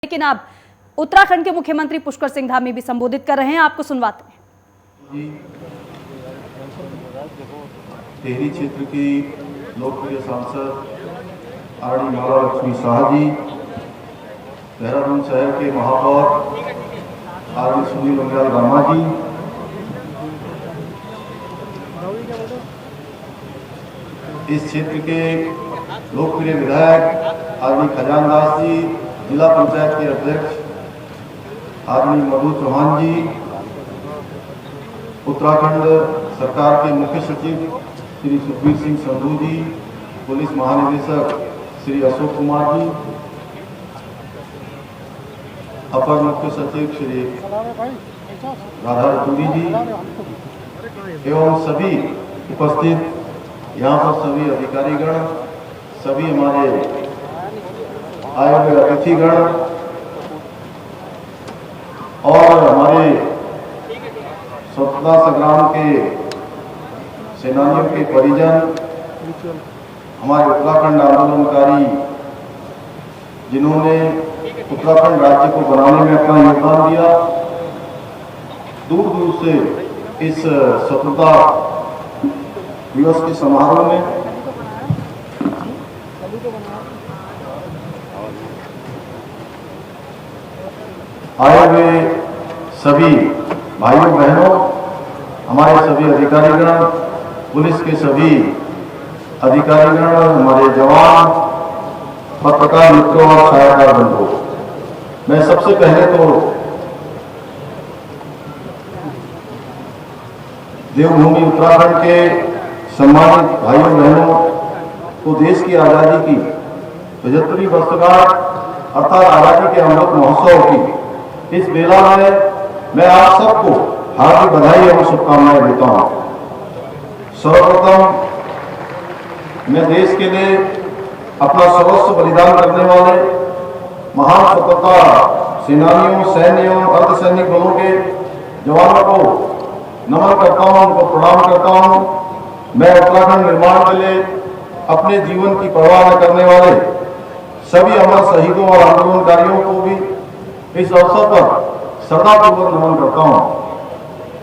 लेकिन आप उत्तराखंड के मुख्यमंत्री पुष्कर सिंह धामी भी संबोधित कर रहे हैं, आपको सुनवाते हैं। टिहरी क्षेत्र की लोकप्रिय सांसद आरडी माला लक्ष्मी शाह जी, देहरादून शहर के महापौर आरडी सुनील उनियाल रामा जी, इस क्षेत्र के लोकप्रिय विधायक आरडी खजान दास जी, जिला पंचायत के अध्यक्ष आदरणीय मधु चौहान जी, उत्तराखंड सरकार के मुख्य सचिव श्री सुखबीर सिंह संधू जी, पुलिस महानिदेशक श्री अशोक कुमार जी, अपर मुख्य सचिव श्री राधा रतूरी जी एवं सभी उपस्थित यहाँ पर सभी अधिकारीगण, सभी हमारे आए हुए अतिथिगण और हमारे स्वतंत्रता संग्राम के सेनानियों के परिजन, हमारे उत्तराखंड आंदोलनकारी जिन्होंने उत्तराखंड राज्य को बनाने में अपना योगदान दिया, दूर दूर से इस स्वतंत्रता दिवस के समारोह में आए हुए सभी भाइयों बहनों, हमारे सभी अधिकारीगण, पुलिस के सभी अधिकारीगण, हमारे जवान, पत्रकार मित्रों और छायाकार बंधुओं, मैं सबसे पहले तो देवभूमि उत्तराखंड के सम्मानित भाइयों बहनों को देश की आज़ादी की 75वीं वर्षगांठ अर्थात आज़ादी के अमृत महोत्सव की इस बेला में मैं आप सबको हार्दिक बधाई एवं शुभकामनाएं देता हूं। सर्वप्रथम मैं देश के लिए अपना सर्वस्व बलिदान करने वाले महान स्वतंत्रता सेनानियों, सैन्य एवं अर्धसैनिक बलों के जवानों को नमन करता हूं, उनको प्रणाम करता हूं। मैं उत्तराखंड निर्माण के लिए अपने जीवन की परवाह न करने वाले सभी अमर शहीदों और आंदोलनकारियों को भी इस अवसर पर श्रद्धापूर्वक नमन करता हूं।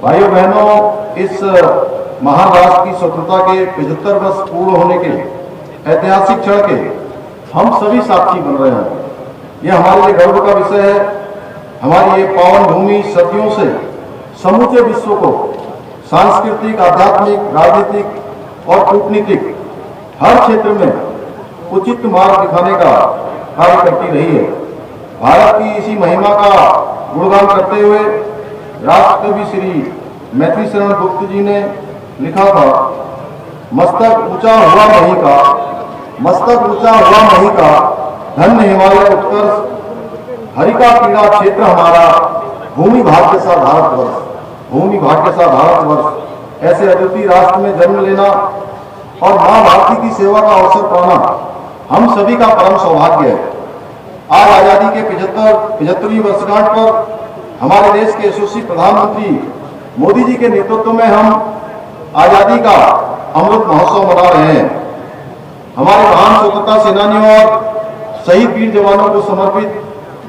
भाइयों बहनों, इस महान राष्ट्र की स्वतंत्रता के 75 वर्ष पूर्ण होने के ऐतिहासिक क्षण के हम सभी साक्षी बन रहे हैं। यह हमारे लिए गर्व का विषय है। हमारी ये पावन भूमि सदियों से समूचे विश्व को सांस्कृतिक, आध्यात्मिक, राजनीतिक और कूटनीतिक हर क्षेत्र में उचित मार्ग दिखाने का कार्य करती रही है। भारत की इसी महिमा का गुणगान करते हुए राष्ट्रकवि श्री मैथिली शरण गुप्त जी ने लिखा था, मस्तक ऊंचा हुआ मही का, मस्तक ऊंचा हुआ मही का, धन्य हिमालय उत्कर्ष, हरि का पीड़ा क्षेत्र हमारा, भूमि भाग्य सा भारतवर्ष, भूमि भाग्य सा भारतवर्ष। ऐसे अद्वितीय राष्ट्र में जन्म लेना और मां भारती की सेवा का अवसर पाना हम सभी का परम सौभाग्य है। आज आजादी के 75वीं वर्षगांठ पर हमारे देश के यशस्वी प्रधानमंत्री मोदी जी के नेतृत्व में हम आजादी का अमृत महोत्सव मना रहे हैं। हमारे महान स्वतंत्रता सेनानियों और शहीद वीर जवानों को समर्पित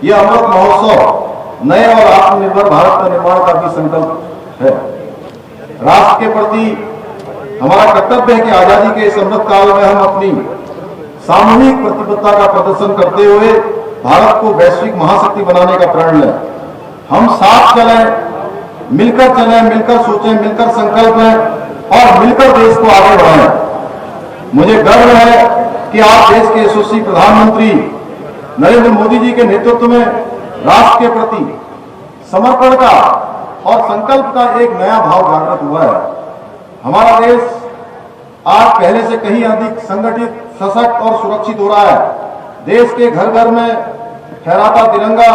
यह अमृत महोत्सव नए और आत्मनिर्भर भारत का निर्माण का भी संकल्प है। राष्ट्र के प्रति हमारा कर्तव्य है कि आजादी के इस अमृत काल में हम अपनी सामूहिक प्रतिबद्धता का प्रदर्शन करते हुए भारत को वैश्विक महाशक्ति बनाने का प्रण लें। हम साथ चलें, मिलकर चलें, मिलकर सोचें, मिलकर संकल्प लें और मिलकर देश को आगे बढ़ाएं। मुझे गर्व है कि आप देश के यशस्वी प्रधानमंत्री नरेंद्र मोदी जी के नेतृत्व में राष्ट्र के प्रति समर्पण का और संकल्प का एक नया भाव जागृत हुआ है। हमारा देश आज पहले से कहीं अधिक संगठित, सशक्त और सुरक्षित हो रहा है। देश के घर घर में फहराता तिरंगा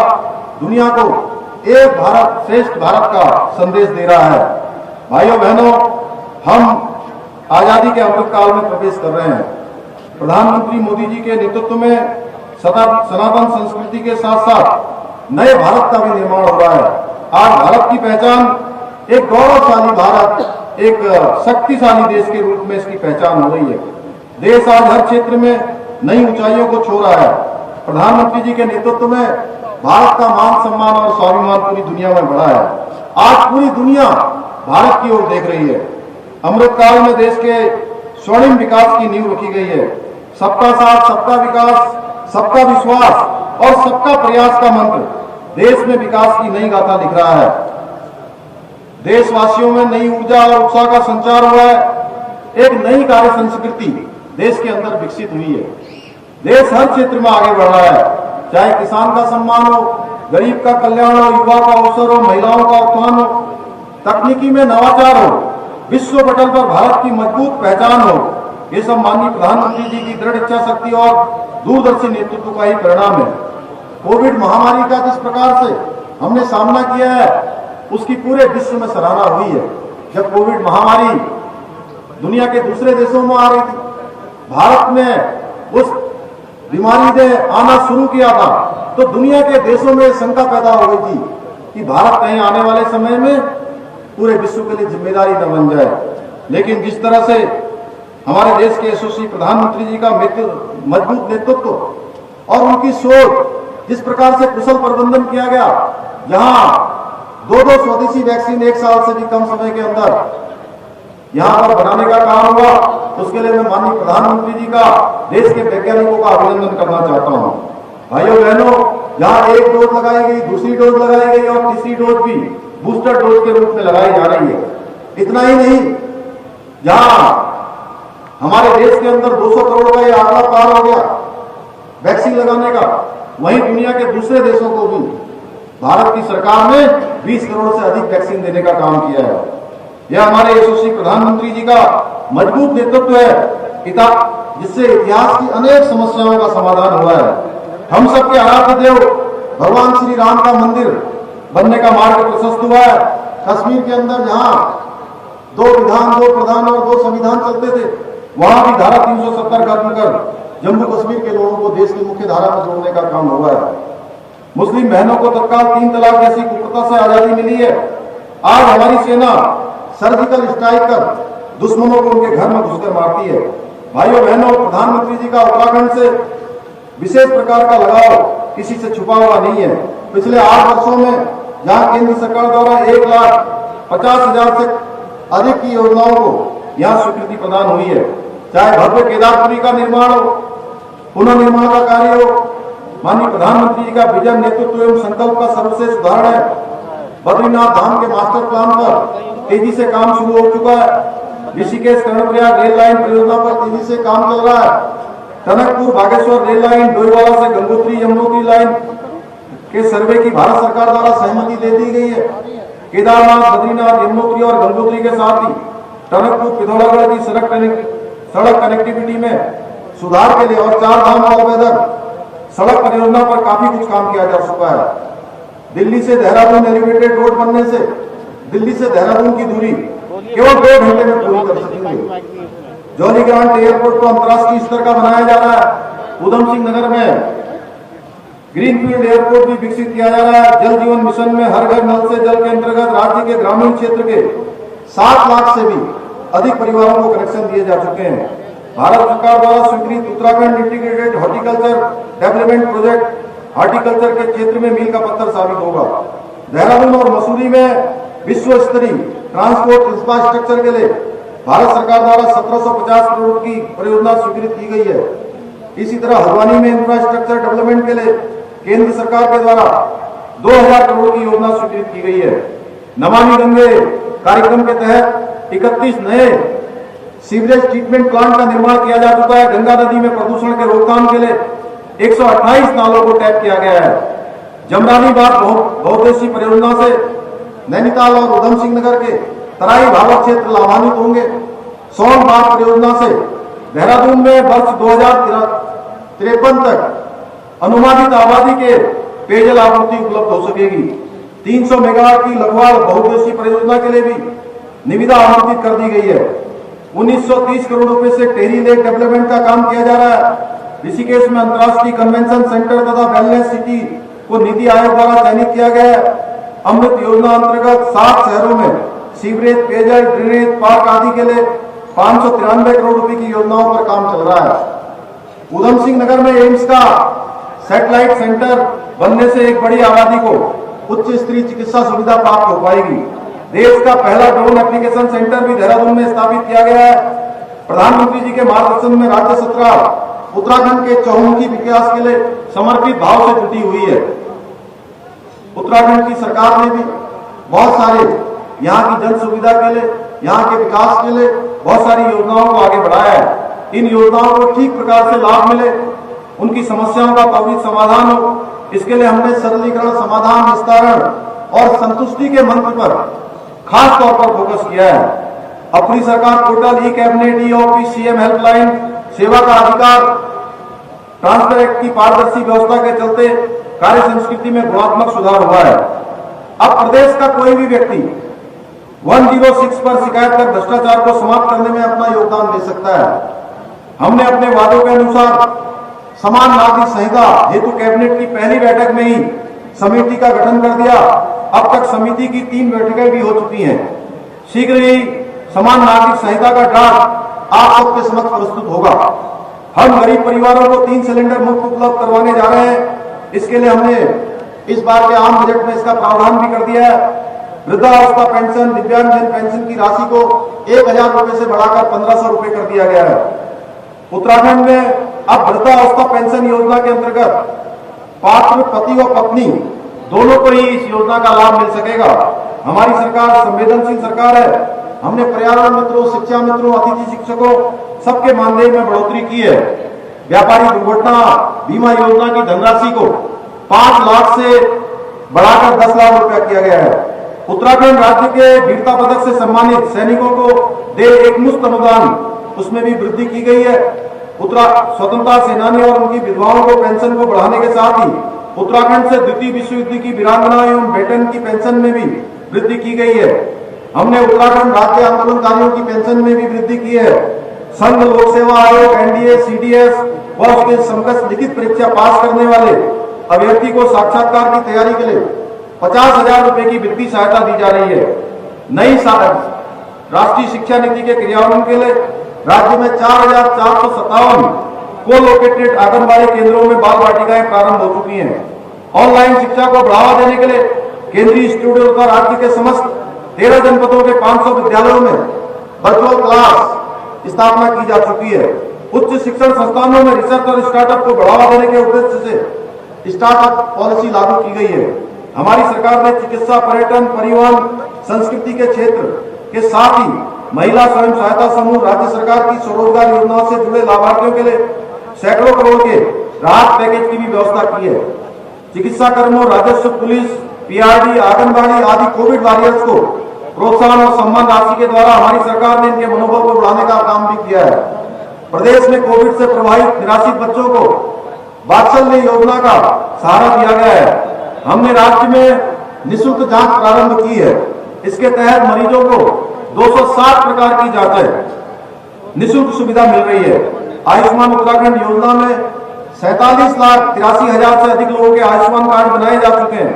दुनिया को एक भारत श्रेष्ठ भारत का संदेश दे रहा है। भाइयों बहनों, हम आजादी के अमृत काल में प्रवेश कर रहे हैं। प्रधानमंत्री मोदी जी के नेतृत्व में सनातन संस्कृति के साथ साथ नए भारत का भी निर्माण हो रहा है। आज भारत की पहचान एक गौरवशाली भारत, एक शक्तिशाली देश के रूप में इसकी पहचान हो रही है। देश आज हर क्षेत्र में नई ऊंचाइयों को छू रहा है। प्रधानमंत्री जी के नेतृत्व में भारत का मान सम्मान और स्वाभिमान पूरी दुनिया में बढ़ा है। आज पूरी दुनिया भारत की ओर देख रही है। अमृतकाल में देश के स्वर्णिम विकास की नींव रखी गई है। सबका साथ, सबका विकास, सबका विश्वास और सबका प्रयास का मंत्र देश में विकास की नई गाथा लिख रहा है। देशवासियों में नई ऊर्जा और उत्साह का संचार हुआ है। एक नई कार्य संस्कृति देश के अंदर विकसित हुई है। देश हर क्षेत्र में आगे बढ़ रहा है, चाहे किसान का सम्मान हो, गरीब का कल्याण हो, युवा का अवसर हो, महिलाओं का उत्थान हो, तकनीकी में नवाचार हो, विश्व पटल पर भारत की मजबूत पहचान हो। ये सब माननीय प्रधानमंत्री जी की दृढ़ इच्छा शक्ति और दूरदर्शी नेतृत्व का ही परिणाम है। कोविड महामारी का जिस प्रकार से हमने सामना किया है, उसकी पूरे विश्व में सराहना हुई है। जब कोविड महामारी दुनिया के दूसरे देशों में आ रही थी, भारत में उस बीमारी ने आना शुरू किया था, तो दुनिया के देशों में शंका पैदा हो गई थी कि भारत कहीं आने वाले समय में पूरे विश्व के लिए जिम्मेदारी न बन जाए। लेकिन जिस तरह से हमारे देश के यशस्वी प्रधानमंत्री जी का मजबूत नेतृत्व और उनकी सोच, जिस प्रकार से कुशल प्रबंधन किया गया, जहां दो स्वदेशी वैक्सीन 1 साल से भी कम समय के अंदर यहां पर बनाने का काम हुआ, उसके लिए मैं माननीय प्रधानमंत्री जी का, देश के वैज्ञानिकों का अभिनंदन करना चाहता हूं। भाइयों बहनों, जहां एक डोज लगाई गई, दूसरी डोज लगाई गई और तीसरी डोज भी बूस्टर डोज के रूप में लगाई जा रही है। इतना ही नहीं, जहां हमारे देश के अंदर 200 करोड़ का यह आंकड़ा पार हो गया वैक्सीन लगाने का, वहीं दुनिया के दूसरे देशों को भी भारत की सरकार ने 20 करोड़ से अधिक वैक्सीन देने का काम किया है। यह हमारे यशस्वी प्रधानमंत्री जी का मजबूत नेतृत्व है, जिससे इतिहास की अनेक समस्याओं का समाधान हुआ है। हम सबके आराध्य देव भगवान श्री राम का मंदिर बनने का मार्ग प्रशस्त हुआ है। कश्मीर के अंदर जहां 2 विधान, 2 प्रधान और 2 संविधान चलते थे, वहां भी धारा 370 खत्म कर जम्मू कश्मीर के लोगों को देश की मुख्य धारा में जोड़ने का काम हुआ है। मुस्लिम बहनों को तत्काल 3 तलाक जैसी कुप्रथा से आजादी मिली है। आज हमारी सेना सर्जिकल स्ट्राइक कर दुश्मनों को उनके घर में घुसकर मारती है। भाइयों बहनों, प्रधानमंत्री जी का उत्तराखंड से विशेष प्रकार का लगाव किसी से छुपा हुआ नहीं है। पिछले 8 वर्षों में जहां केंद्र सरकार द्वारा 1,50,000 से अधिक की योजनाओं को यहां स्वीकृति प्रदान हुई है, चाहे भव्य केदारपुरी का निर्माण हो, पुनर्निर्माण का कार्य हो, माननीय प्रधानमंत्री जी का विजन, नेतृत्व एवं संकल्प का सर्वश्रेष्ठ उदाहरण है। बद्रीनाथ धाम के मास्टर प्लान पर तेजी से काम शुरू हो चुका है। ऋषिकेश कर्णप्रयाग रेल लाइन परियोजना पर तेजी से काम चल रहा है। टनकपुर बागेश्वर रेल लाइन, डोईवाला से गंगोत्री यमुनोत्री लाइन के सर्वे की भारत सरकार द्वारा सहमति दे दी गई है। केदारनाथ, बद्रीनाथ, यमुनोत्री और गंगोत्री के साथ ही टनकपुर पिथौरागढ़ की सड़क कनेक्टिविटी में सुधार के लिए और 4 धाम ऑल वेदर सड़क परियोजना पर काफी कुछ काम किया जा चुका है। दिल्ली से देहरादून एलिवेटेड रोड बनने से दिल्ली से देहरादून की दूरी केवल 2 घंटे में पूरी कर सकेंगे। जॉली ग्रांट एयरपोर्ट को अंतर्राष्ट्रीय स्तर का बनाया जा रहा है। उधम सिंह नगर में ग्रीनफील्ड एयरपोर्ट भी विकसित किया जा रहा है। जल जीवन मिशन में हर घर नल से जल के अंतर्गत राज्य के ग्रामीण क्षेत्र के 7 लाख से भी अधिक परिवारों को कनेक्शन दिए जा चुके हैं। भारत सरकार द्वारा स्वीकृत Uttarakhand integrated horticulture development project horticulture के क्षेत्र में मील का पत्थर साबित होगा। देहरादून और मसूरी में विश्व स्तरीय ट्रांसपोर्ट इंफ्रास्ट्रक्चर के लिए भारत सरकार द्वारा 1750 करोड़ की परियोजना स्वीकृत की गई है। इसी तरह हल्द्वानी में इंफ्रास्ट्रक्चर डेवलपमेंट के लिए केंद्र सरकार के द्वारा 2000 करोड़ की योजना स्वीकृत की गई है। नमामि गंगे कार्यक्रम के तहत 31 नए सीवरेज ट्रीटमेंट प्लांट का निर्माण किया जा चुका है। गंगा नदी में प्रदूषण के रोकथाम के लिए 128 नालों को टैप किया गया है। जमरानी बाग बहुउद्देशीय परियोजना से नैनीताल और उधम सिंह नगर के तराई भावर क्षेत्र लाभान्वित होंगे। सोन बाग परियोजना से देहरादून में वर्ष 2053 तक अनुमानित आबादी के पेयजल आपूर्ति उपलब्ध हो सकेगी। 300 मेगावाट की लघुवाड़ बहुउद्देशीय परियोजना के लिए भी निविदा आवंटित कर दी गई है। 1930 करोड़ रुपए से टेहरी लेक डेवलपमेंट का काम किया जा रहा है। ऋषिकेश में अंतर्राष्ट्रीय कन्वेंशन सेंटर तथा वेलनेस सिटी को नीति आयोग द्वारा चयनित किया गया है। अमृत योजना अंतर्गत 7 शहरों में सीवरेज, पेयजल, ड्रेनेज, पार्क आदि के लिए 593 करोड़ रुपए की योजनाओं पर काम चल रहा है। उधम सिंह नगर में एम्स का सैटेलाइट सेंटर बनने से एक बड़ी आबादी को उच्च स्तरीय चिकित्सा सुविधा प्राप्त हो पाएगी। देश का पहला ड्रोन एप्लीकेशन सेंटर भी देहरादून में स्थापित किया गया है। प्रधानमंत्री जी के मार्गदर्शन में राज्य सरकार उत्तराखंड के चहुमुखी विकास के लिए समर्पित भाव से जुटी हुई है। उत्तराखंड की सरकार ने भी बहुत सारे यहाँ की जन सुविधा के लिए, यहाँ के विकास के लिए बहुत सारी योजनाओं को आगे बढ़ाया है। इन योजनाओं को ठीक प्रकार से लाभ मिले, उनकी समस्याओं का त्वरित समाधान हो, इसके लिए हमने सरलीकरण, समाधान, विस्तारण और संतुष्टि के मंत्र पर खास तौर पर फोकस किया है। अपनी सरकार portal, e cabinet, e office, CM helpline, सेवा का अधिकार, ट्रांसफर एक्ट की पारदर्शी व्यवस्था के चलते कार्य संस्कृति में गुणात्मक सुधार हुआ है। अब प्रदेश का कोई भी व्यक्ति 106 पर शिकायत कर भ्रष्टाचार को समाप्त करने में अपना योगदान दे सकता है। हमने अपने वादों के अनुसार समान नागरिक संहिता हेतु कैबिनेट की पहली बैठक में ही समिति का गठन कर दिया। अब तक समिति की 3 बैठकें भी हो चुकी हैं। शीघ्र ही समान नागरिक संहिता का ड्राफ्ट आप सबके समक्ष प्रस्तुत होगा। हम गरीब परिवारों को 3 सिलेंडर मुफ्त उपलब्ध करवाने जा रहे हैं। इसके लिए हमने इस बार के आम बजट में इसका प्रावधान भी कर दिया है। वृद्धावस्था पेंशन, दिव्यांगजन पेंशन की राशि को 1000 रुपए से बढ़ाकर 1500 रुपए कर दिया गया है। उत्तराखंड में अब वृद्धावस्था पेंशन योजना के अंतर्गत पात्र पति और पत्नी दोनों को ही इस योजना का लाभ मिल सकेगा। हमारी सरकार संवेदनशील सरकार है। हमने पर्यावरण मित्रों, शिक्षा मित्रों, अतिथि शिक्षकों सबके मानदेय में बढ़ोतरी की है। व्यापारी दुर्घटना बीमा योजना की धनराशि को 5 लाख से बढ़ाकर 10 लाख रुपया किया गया है। उत्तराखंड राज्य के वीरता पदक से सम्मानित सैनिकों को दे एक मुफ्त अनुदान, उसमें भी वृद्धि की गई है। स्वतंत्रता सेनानी और उनकी विधवाओं को पेंशन को बढ़ाने के साथ ही उत्तराखंड से द्वितीय विश्व युद्ध की वीरांगना एवं वेटरन की पेंशन में भी वृद्धि की गई है। हमने उत्तराखंड राज्य आंदोलनकारियों की पेंशन में भी वृद्धि की है। संघ लोक सेवा आयोग, एनडीए, सीडीएस व उसके समकक्ष लिखित परीक्षा पास करने वाले अभ्यर्थी को साक्षात्कार की तैयारी के लिए 50,000 रुपए की वित्तीय सहायता दी जा रही है। नई राष्ट्रीय शिक्षा नीति के क्रियान्वयन के लिए राज्य में 4,457 को-लोकेटेड आंगनबाड़ी केंद्रों में बाल वाटिकाएं प्रारंभ हो चुकी हैं। ऑनलाइन शिक्षा को बढ़ावा देने के लिए केंद्रीय इंस्टीट्यूट तथा राज्य के समस्त 13 जनपदों के 500 विद्यालयों में वर्चुअल क्लास स्थापना की जा चुकी है। उच्च शिक्षण संस्थानों में रिसर्च और स्टार्टअप को बढ़ावा देने के उद्देश्य से स्टार्टअप पॉलिसी लागू की गई है। हमारी सरकार ने चिकित्सा, पर्यटन, परिवहन, संस्कृति के क्षेत्र के साथ ही महिला स्वयं सहायता समूह, राज्य सरकार की स्वरोजगार योजनाओं से जुड़े लाभार्थियों के लिए सैकड़ों करोड़ के राहत पैकेज की भी व्यवस्था की है। चिकित्सा कर्मियों, राजस्व, पुलिस, पीआरडी, आंगनबाड़ी आदि कोविड वॉरियर्स को प्रोत्साहन और सम्मान राशि के द्वारा हमारी सरकार ने इनके मनोबल को बढ़ाने का काम भी किया है। प्रदेश में कोविड से प्रभावित निराश्रित बच्चों को वात्सल्य योजना का सहारा दिया गया है। हमने राज्य में निःशुल्क जांच प्रारंभ की है। इसके तहत मरीजों को 260 प्रकार की जांचें निःशुल्क सुविधा मिल रही है। आयुष्मान उत्तराखंड योजना में 47,83,000 से अधिक लोगों के आयुष्मान कार्ड बनाए जा चुके हैं।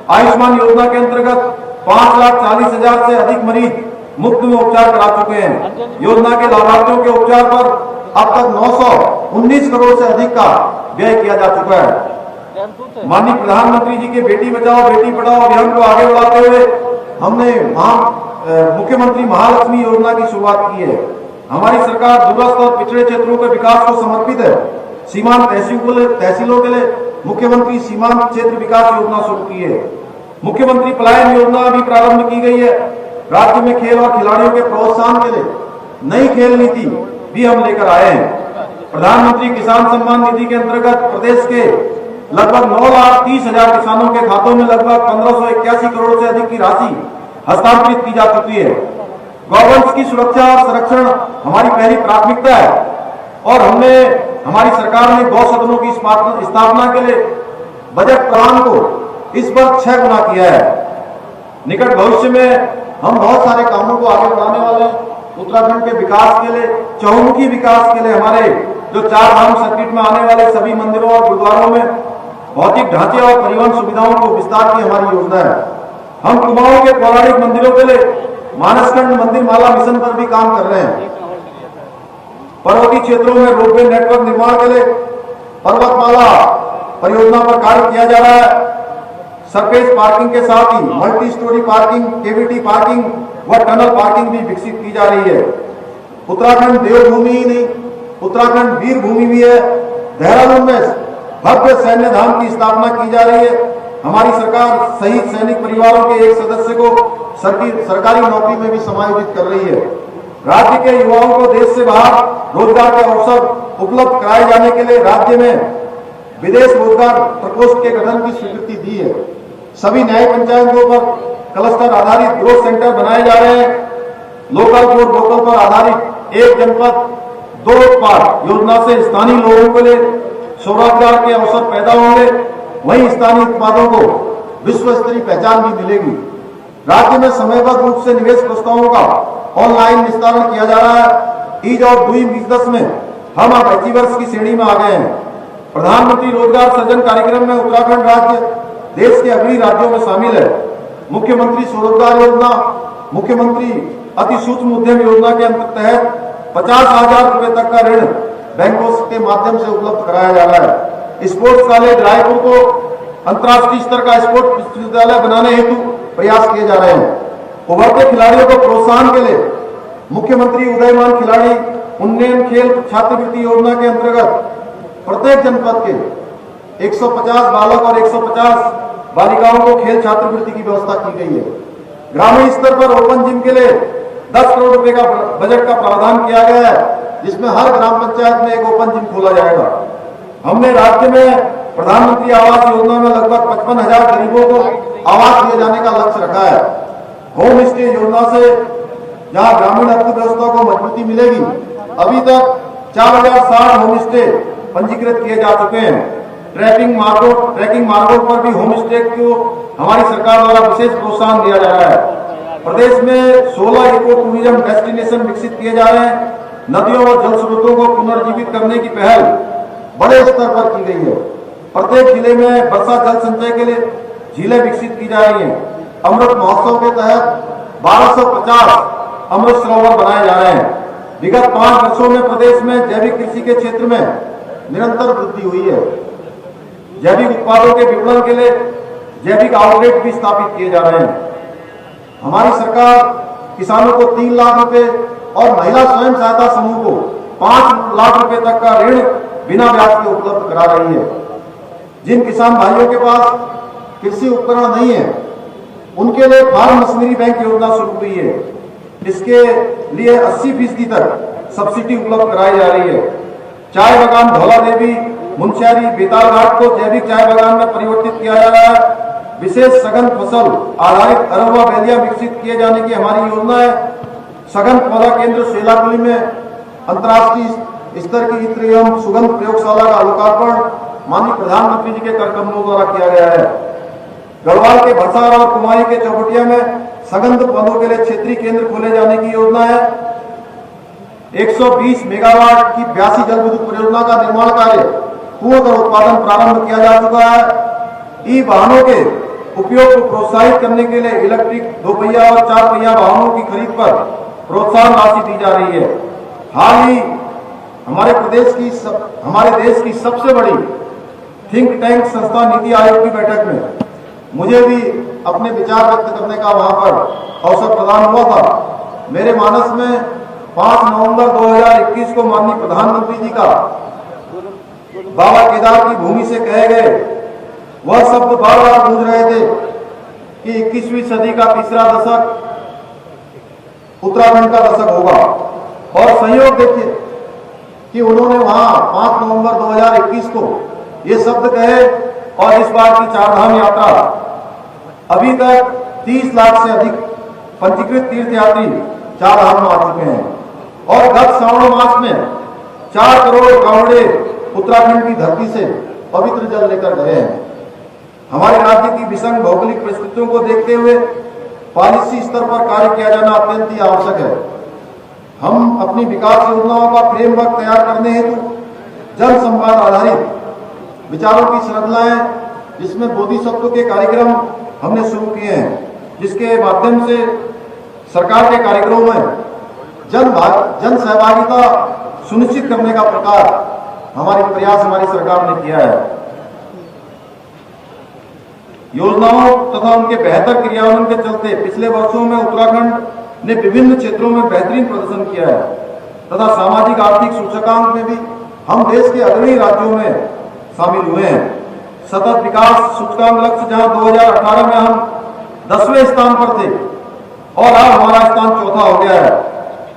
आयुष्मान योजना के अंतर्गत 5,40,000 से अधिक मरीज मुफ्त में उपचार करा चुके हैं। योजना के लाभार्थियों के उपचार पर अब तक 919 करोड़ से अधिक का व्यय किया जा चुका है। माननीय प्रधानमंत्री जी के बेटी बचाओ बेटी पढ़ाओ अभियान को आगे बढ़ाते हुए हमने मुख्यमंत्री महालक्ष्मी योजना की शुरुआत की है। हमारी सरकार दूरस्थ और पिछड़े क्षेत्रों के विकास को समर्पित है। सीमांत तहसीलों के लिए मुख्यमंत्री सीमांत क्षेत्र विकास योजना शुरू की है। मुख्यमंत्री पलायन योजना भी प्रारंभ की गई है। राज्य में खेल और खिलाड़ियों के प्रोत्साहन के लिए नई खेल नीति भी हम लेकर आए हैं। प्रधानमंत्री किसान सम्मान निधि के अंतर्गत प्रदेश के लगभग 9,30,000 किसानों के खातों में लगभग 1581 करोड़ से अधिक की राशि हस्तांतरित की जा चुकी है। गौवंश की सुरक्षा और संरक्षण हमारी पहली प्राथमिकता है और हमारी सरकार ने गौ सदनों की स्थापना के लिए बजट प्रावधान को इस पर 6 गुना किया है। निकट भविष्य में हम बहुत सारे कामों को आगे बढ़ाने वाले हैं। उत्तराखंड के विकास के लिए, चहुमुखी विकास के लिए हमारे जो 4 धाम सर्किट में आने वाले सभी मंदिरों और गुरुद्वारों में भौतिक ढांचे और परिवहन सुविधाओं को विस्तार की हमारी योजना है। हम कुमाऊं के पौराणिक मंदिरों के लिए मानसखंड मंदिर माला मिशन पर भी काम कर रहे हैं। पर्वतीय क्षेत्रों में रोपवे नेटवर्क निर्माण के लिए पर्वतमाला परियोजना पर कार्य किया जा रहा है। सरफेस पार्किंग के साथ ही मल्टी स्टोरी पार्किंग, केवीटी पार्किंग व टनल पार्किंग भी विकसित की जा रही है। उत्तराखंड देवभूमि ही नहीं, उत्तराखंड वीर भूमि भी है। देहरादून में भव्य सैन्य धाम की स्थापना की जा रही है। हमारी सरकार शहीद सैनिक परिवारों के एक सदस्य को सरकारी नौकरी में भी समायोजित कर रही है। राज्य के युवाओं को देश से बाहर रोजगार के अवसर उपलब्ध कराए जाने के लिए राज्य में विदेश रोजगार प्रकोष्ठ के गठन की स्वीकृति दी है। सभी न्याय पंचायतों पर क्लस्टर आधारित ग्रोथ सेंटर बनाए जा रहे हैं। लोकल फॉर वोकल पर आधारित एक जनपद दो उत्पाद योजना से स्थानीय लोगों के लिए स्वरोजगार के अवसर पैदा होंगे, वहीं स्थानीय उत्पादों को विश्व स्तरीय पहचान भी मिलेगी। राज्य में समयबद्ध रूप से निवेश प्रस्तावों का ऑनलाइन निस्तारण किया जा रहा है। ईज ऑफ डूइंग बिजनेस में हम अब अचीवर्स की श्रेणी में आ गए हैं। प्रधानमंत्री रोजगार सृजन कार्यक्रम में उत्तराखंड राज्य देश के अग्रणी राज्यों में शामिल है। मुख्यमंत्री स्वरोजगार योजना, मुख्यमंत्री अति सूक्ष्म उद्यम योजना के तहत 50,000 रुपए तक का ऋण बैंकों के माध्यम से उपलब्ध कराया जा रहा है। स्पोर्ट्स कॉलेज रायपुर को अंतर्राष्ट्रीय स्तर का स्पोर्ट्स विश्वविद्यालय बनाने हेतु प्रयास किए जा रहे हैं। उभरते खिलाड़ियों को प्रोत्साहन के लिए मुख्यमंत्री उदयमान खिलाड़ी उन्नयन खेल छात्रवृत्ति योजना के अंतर्गत प्रत्येक जनपद के 150 बालक और 150 बालिकाओं को खेल छात्रवृत्ति की व्यवस्था की गई है। ग्रामीण स्तर पर ओपन जिम के लिए 10 करोड़ रुपए का बजट का प्रावधान किया गया है, जिसमें हर ग्राम पंचायत में एक ओपन जिम खोला जाएगा। हमने राज्य में प्रधानमंत्री आवास योजना में लगभग 55,000 गरीबों को आवास दिए जाने का लक्ष्य रखा है। होम स्टे योजना से जहां ग्रामीण अर्थव्यवस्था को मजबूती मिलेगी, अभी तक 4060 होम स्टे पंजीकृत किए जा चुके हैं। ट्रैकिंग मार्गों पर भी होम स्टे को हमारी सरकार द्वारा विशेष प्रोत्साहन दिया जा रहा है। प्रदेश में 16 इको टूरिज्म डेस्टिनेशन विकसित किए जा रहे हैं। नदियों और जल स्रोतों को पुनर्जीवित करने की पहल बड़े स्तर पर की गई है। प्रत्येक जिले में वर्षा जल संचय के लिए झीलें विकसित की जा रही हैं। अमृत महोत्सव के तहत 1250 अमृत सरोवर बनाए जा रहे हैं। विगत 5 वर्षों में प्रदेश में जैविक कृषि के क्षेत्र में निरंतर वृद्धि हुई है। जैविक उत्पादों के विपणन के लिए जैविक आउटलेट भी स्थापित किए जा रहे हैं। हमारी सरकार किसानों को 3 लाख रुपए और महिला स्वयं सहायता समूह को 5 लाख रुपए तक का ऋण बिना ब्याज के उपलब्ध करा रही है। जिन किसान भाइयों के पास कृषि उपकरण नहीं है, उनके लिए फार्म मशीनरी बैंक योजना शुरू हुई है। इसके लिए 80% तक सब्सिडी उपलब्ध कराई जा रही है। चाय बागान धौला देवी, मुनस्यारी, बेताल घाट को जैविक चाय बागान में परिवर्तित किया जा रहा है। विशेष सघन फसल आधारित अरवा बैलियां विकसित किए जाने की हमारी योजना है। सघन पौधा केंद्र सेलाकुली में अंतर्राष्ट्रीय स्तर की इत्र एवं सुगंध प्रयोगशाला का लोकार्पण माननीय प्रधानमंत्री जी के कार्यक्रमों द्वारा किया गया है। गढ़वाल के भरसार और कुमारी के चौबटिया में सघन पौधों के लिए क्षेत्रीय केंद्र खोले जाने की योजना है। 120 मेगावाट की 82 जल विद्युत परियोजना का निर्माण कार्य पूर्ण कर उत्पादन प्रारंभ किया जा चुका है। ई वाहनों के उपयोग को प्रोत्साहित करने के लिए इलेक्ट्रिक 2 पहिया और 4 पहिया वाहनों की खरीद पर प्रोत्साहन राशि दी जा रही है। हाल ही हमारे देश की सबसे बड़ी थिंक टैंक संस्था नीति आयोग की बैठक में मुझे भी अपने विचार व्यक्त करने का वहां पर अवसर प्रदान हुआ था। मेरे मानस में 5 नवंबर 2021 को माननीय प्रधानमंत्री जी का बाबा केदार की भूमि से कहे गए वह शब्द बार बार गूंज रहे थे कि 21वीं सदी का तीसरा दशक उत्तराखंड का दशक होगा। और संयोग देखिए कि उन्होंने वहां 5 नवंबर 2021 को ये शब्द कहे और इस बार की चारधाम यात्रा अभी तक 30 लाख से अधिक पंजीकृत तीर्थयात्री चारधाम में आ चुके हैं। और गत श्रावण मास में 4 करोड़ कांवड़े उत्तराखंड की धरती से पवित्र जल लेकर गए हैं। हमारे राज्य की विषम भौगोलिक परिस्थितियों को देखते हुए पॉलिसी स्तर पर कार्य किया जाना अत्यंत ही आवश्यक है। हम अपनी विकास योजनाओं का फ्रेमवर्क तैयार करने हेतु जन संवाद आधारित विचारों की श्रृंखलाएं, जिसमें बोधिसत्व के कार्यक्रम हमने शुरू किए हैं, जिसके माध्यम से सरकार के कार्यक्रमों में जन सहभागिता सुनिश्चित करने का प्रकार हमारी सरकार ने किया है। योजनाओं तथा उनके बेहतर क्रियान्वयन के चलते पिछले वर्षों में उत्तराखंड ने विभिन्न क्षेत्रों में बेहतरीन प्रदर्शन किया है तथा सामाजिक आर्थिक सूचकांक में भी हम देश के अग्रणी राज्यों में शामिल हुए हैं। सतत विकास सूचकांक लक्ष्य जहां 2018 में हम 10वें स्थान पर थे और अब हमारा स्थान चौथा हो गया है।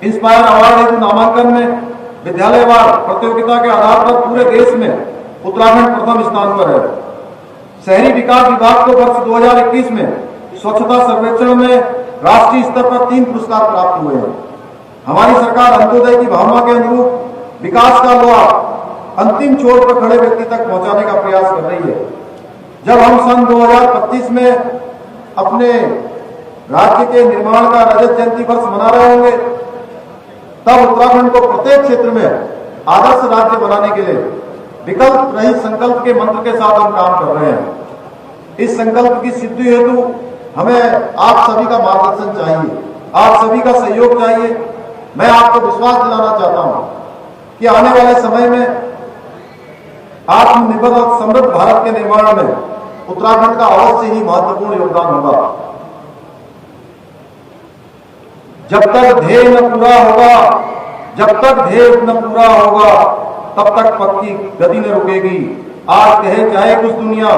इंस्पायर अवार्ड हेतु नामांकन में विद्यालयवार प्रतियोगिता के आधार पर पूरे देश में उत्तराखंड प्रथम स्थान पर है। शहरी विकास विभाग को वर्ष 2021 में स्वच्छता सर्वेक्षण में राष्ट्रीय स्तर पर 3 पुरस्कार प्राप्त हुए हैं। हमारी सरकार अंत्योदय की भावना के अनुरूप विकास का लोहा अंतिम छोर पर खड़े व्यक्ति तक पहुंचाने का प्रयास कर रही है। जब हम सन 2025 में अपने राज्य के निर्माण का रजत जयंती वर्ष मना रहे होंगे, तब उत्तराखंड को प्रत्येक क्षेत्र में आदर्श राज्य बनाने के लिए विकल्प रहित संकल्प के मंत्र के साथ हम काम कर रहे हैं। इस संकल्प की सिद्धि हेतु हमें आप सभी का मार्गदर्शन चाहिए, आप सभी का सहयोग चाहिए। मैं आपको विश्वास दिलाना चाहता हूं कि आने वाले समय में आत्मनिर्भर और समृद्ध भारत के निर्माण में उत्तराखंड का अवश्य ही महत्वपूर्ण योगदान होगा। जब तक ध्येय न पूरा होगा, जब तक ध्येय न पूरा होगा, तब तक पक्की गति न रुकेगी। आज कहे चाहे कुछ दुनिया,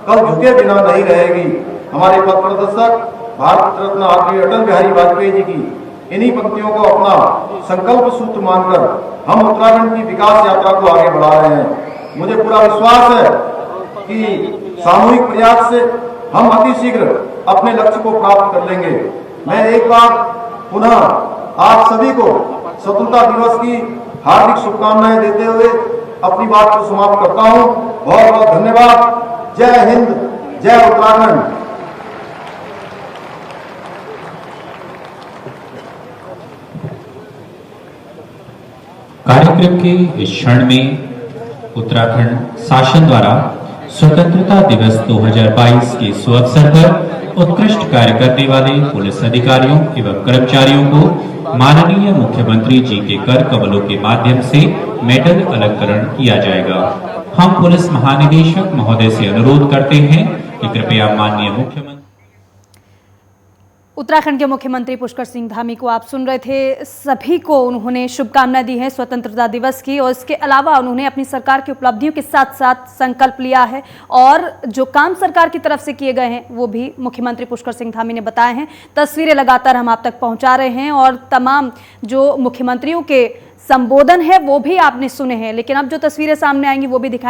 कल झुके बिना नहीं रहेगी। हमारे पथ प्रदर्शक भारत रत्न आदरणीय अटल बिहारी वाजपेयी जी की इन्हीं पंक्तियों को अपना संकल्प सूत्र मानकर हम उत्तराखंड की विकास यात्रा को आगे बढ़ा रहे हैं। मुझे पूरा विश्वास है कि सामूहिक प्रयास से हम अति शीघ्र अपने लक्ष्य को प्राप्त कर लेंगे। मैं एक बार पुनः आप सभी को स्वतंत्रता दिवस की हार्दिक शुभकामनाएं देते हुए अपनी बात को समाप्त करता हूं। बहुत बहुत धन्यवाद। जय हिंद, जय उत्तराखंड। कार्यक्रम के इस क्षण में उत्तराखंड शासन द्वारा स्वतंत्रता दिवस 2022 के शुभ अवसर पर उत्कृष्ट कार्य करने वाले पुलिस अधिकारियों एवं कर्मचारियों को माननीय मुख्यमंत्री जी के कर कमलों के माध्यम से मेडल अलंकरण किया जाएगा। हम पुलिस महानिदेशक महोदय से अनुरोध करते हैं कि कृपया माननीय मुख्यमंत्री उत्तराखंड के मुख्यमंत्री पुष्कर सिंह धामी को आप सुन रहे थे। सभी को उन्होंने शुभकामनाएं दी हैं स्वतंत्रता दिवस की, और इसके अलावा उन्होंने अपनी सरकार की उपलब्धियों के साथ साथ संकल्प लिया है और जो काम सरकार की तरफ से किए गए हैं वो भी मुख्यमंत्री पुष्कर सिंह धामी ने बताए हैं। तस्वीरें लगातार हम आप तक पहुंचा रहे हैं और तमाम जो मुख्यमंत्रियों के संबोधन है वो भी आपने सुने हैं, लेकिन अब जो तस्वीरें सामने आएंगी वो भी दिखाएंगे।